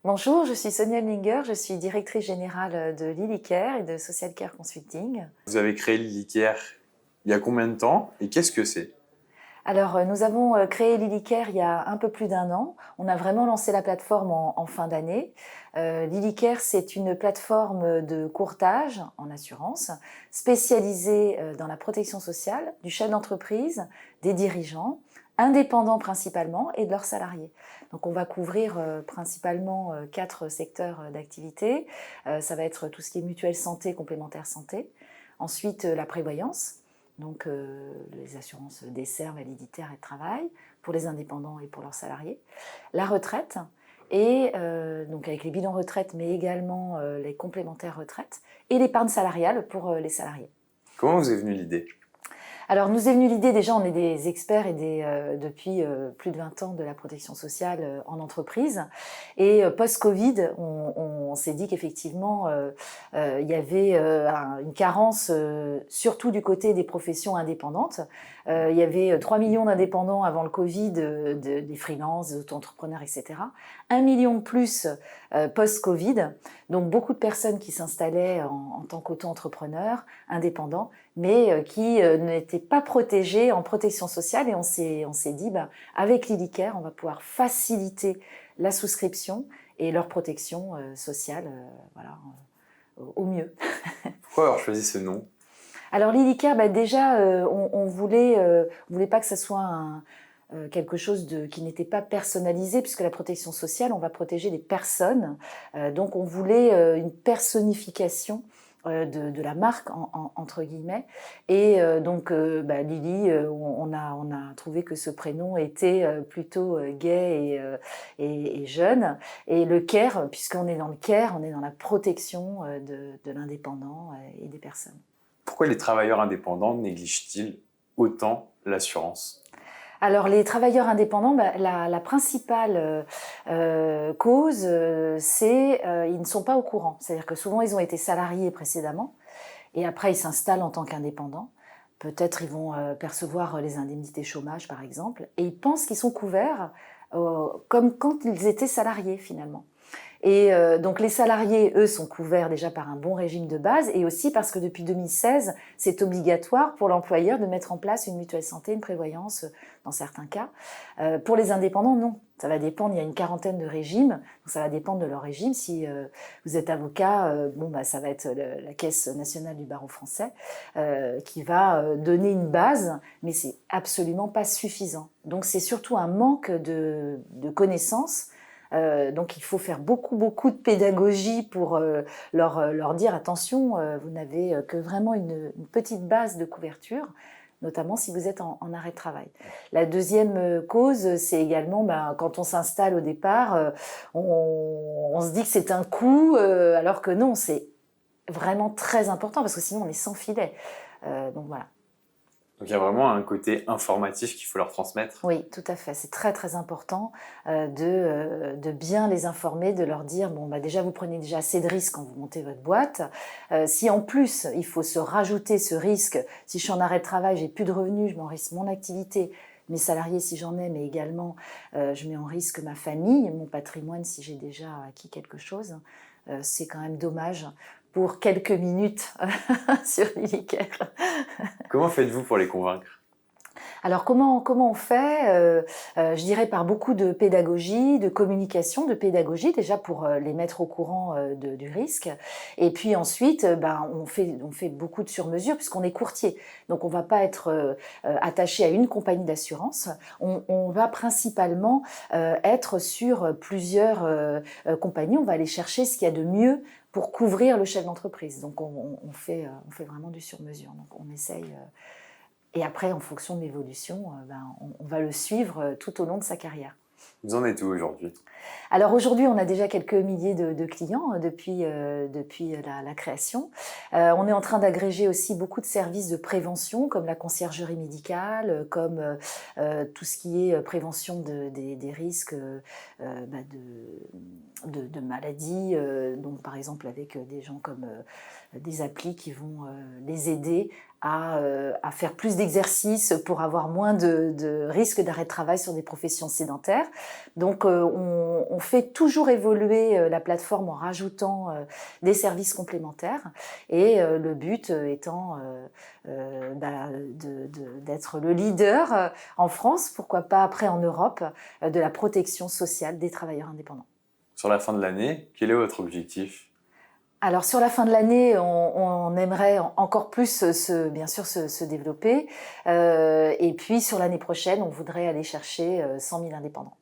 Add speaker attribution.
Speaker 1: Bonjour, je suis Sonia Linger, je suis directrice générale de Lilycare et de Social Care Consulting.
Speaker 2: Vous avez créé Lilycare il y a combien de temps et qu'est-ce que c'est?
Speaker 1: Alors, nous avons créé Lilycare il y a un peu plus d'un an. On a vraiment lancé la plateforme en fin d'année. Lilycare, c'est une plateforme de courtage en assurance spécialisée dans la protection sociale du chef d'entreprise, des dirigeants, indépendants principalement et de leurs salariés. Donc, on va couvrir principalement 4 secteurs d'activité. Ça va être tout ce qui est mutuelle santé, complémentaire santé. Ensuite, la prévoyance. Donc les assurances décès, validitaire et travail pour les indépendants et pour leurs salariés. La retraite, et donc avec les bilans retraite, mais également les complémentaires retraite, et l'épargne salariale pour les salariés.
Speaker 2: Comment vous est venue l'idée?
Speaker 1: Alors, nous est venue l'idée, déjà, on est des experts et depuis plus de 20 ans de la protection sociale en entreprise. Et post-Covid, on s'est dit qu'effectivement, il y avait une carence, surtout du côté des professions indépendantes. Il y avait 3 millions d'indépendants avant le Covid, des freelances, des auto-entrepreneurs, etc. 1 million de plus post-Covid. Donc, beaucoup de personnes qui s'installaient en tant qu'auto-entrepreneurs, indépendants, mais qui n'étaient pas protégés en protection sociale. Et on s'est dit, avec Lilycare, on va pouvoir faciliter la souscription et leur protection sociale voilà, au mieux.
Speaker 2: Pourquoi avoir choisi ce nom?
Speaker 1: Alors Lilycare, déjà, on voulait pas que ça soit quelque chose qui n'était pas personnalisé, puisque la protection sociale, on va protéger les personnes. Donc on voulait une personnification de la marque, entre guillemets. Et Lily, on a trouvé que ce prénom était plutôt gai et jeune. Et le care, puisqu'on est dans le care, on est dans la protection de l'indépendant et des personnes.
Speaker 2: Pourquoi les travailleurs indépendants négligent-ils autant l'assurance?
Speaker 1: Alors, les travailleurs indépendants, la principale cause, c'est ils ne sont pas au courant. C'est-à-dire que souvent, ils ont été salariés précédemment et après, ils s'installent en tant qu'indépendants. Peut-être ils vont percevoir les indemnités chômage, par exemple, et ils pensent qu'ils sont couverts comme quand ils étaient salariés, finalement. Et donc les salariés, eux, sont couverts déjà par un bon régime de base et aussi parce que depuis 2016, c'est obligatoire pour l'employeur de mettre en place une mutuelle santé, une prévoyance dans certains cas. Pour les indépendants, non. Ça va dépendre, il y a une quarantaine de régimes, donc ça va dépendre de leur régime. Si vous êtes avocat, ça va être la Caisse nationale du barreau français qui va donner une base, mais c'est absolument pas suffisant. Donc c'est surtout un manque de connaissances. Donc il faut faire beaucoup de pédagogie pour leur dire attention, vous n'avez que vraiment une petite base de couverture, notamment si vous êtes en arrêt de travail. La deuxième cause, c'est également quand on s'installe au départ, on se dit que c'est un coût, alors que non, c'est vraiment très important parce que sinon on est sans filet. Donc voilà.
Speaker 2: Donc il y a vraiment un côté informatif qu'il faut leur transmettre.
Speaker 1: Oui, tout à fait. C'est très important de bien les informer, de leur dire déjà vous prenez déjà assez de risques quand vous montez votre boîte. Si en plus il faut se rajouter ce risque, si je suis en arrêt de travail, j'ai plus de revenus, je m'en risque mon activité, mes salariés si j'en ai, mais également je mets en risque ma famille, mon patrimoine si j'ai déjà acquis quelque chose. C'est quand même dommage pour quelques minutes sur Lilycare.
Speaker 2: Comment faites-vous pour les convaincre?
Speaker 1: Alors comment on fait je dirais par beaucoup de pédagogie, de communication, de pédagogie déjà pour les mettre au courant du risque. Et puis ensuite, on fait beaucoup de sur-mesure puisqu'on est courtier. Donc on ne va pas être attaché à une compagnie d'assurance. On va principalement être sur plusieurs compagnies. On va aller chercher ce qu'il y a de mieux pour couvrir le chef d'entreprise. Donc on fait vraiment du sur-mesure. Donc on essaye. Et après, en fonction de l'évolution, on va le suivre tout au long de sa carrière.
Speaker 2: Vous en êtes où aujourd'hui?
Speaker 1: Alors aujourd'hui, on a déjà quelques milliers de clients depuis la création. On est en train d'agréger aussi beaucoup de services de prévention, comme la conciergerie médicale, comme tout ce qui est prévention des risques de maladies. Donc par exemple avec des gens comme des applis qui vont les aider à faire plus d'exercices pour avoir moins de risques d'arrêt de travail sur des professions sédentaires. Donc, on fait toujours évoluer la plateforme en rajoutant des services complémentaires et le but étant d'être le leader en France, pourquoi pas après en Europe, de la protection sociale des travailleurs indépendants.
Speaker 2: Sur la fin de l'année, quel est votre objectif?
Speaker 1: Alors sur la fin de l'année, on aimerait encore plus bien sûr se développer et puis sur l'année prochaine, on voudrait aller chercher 100 000 indépendants.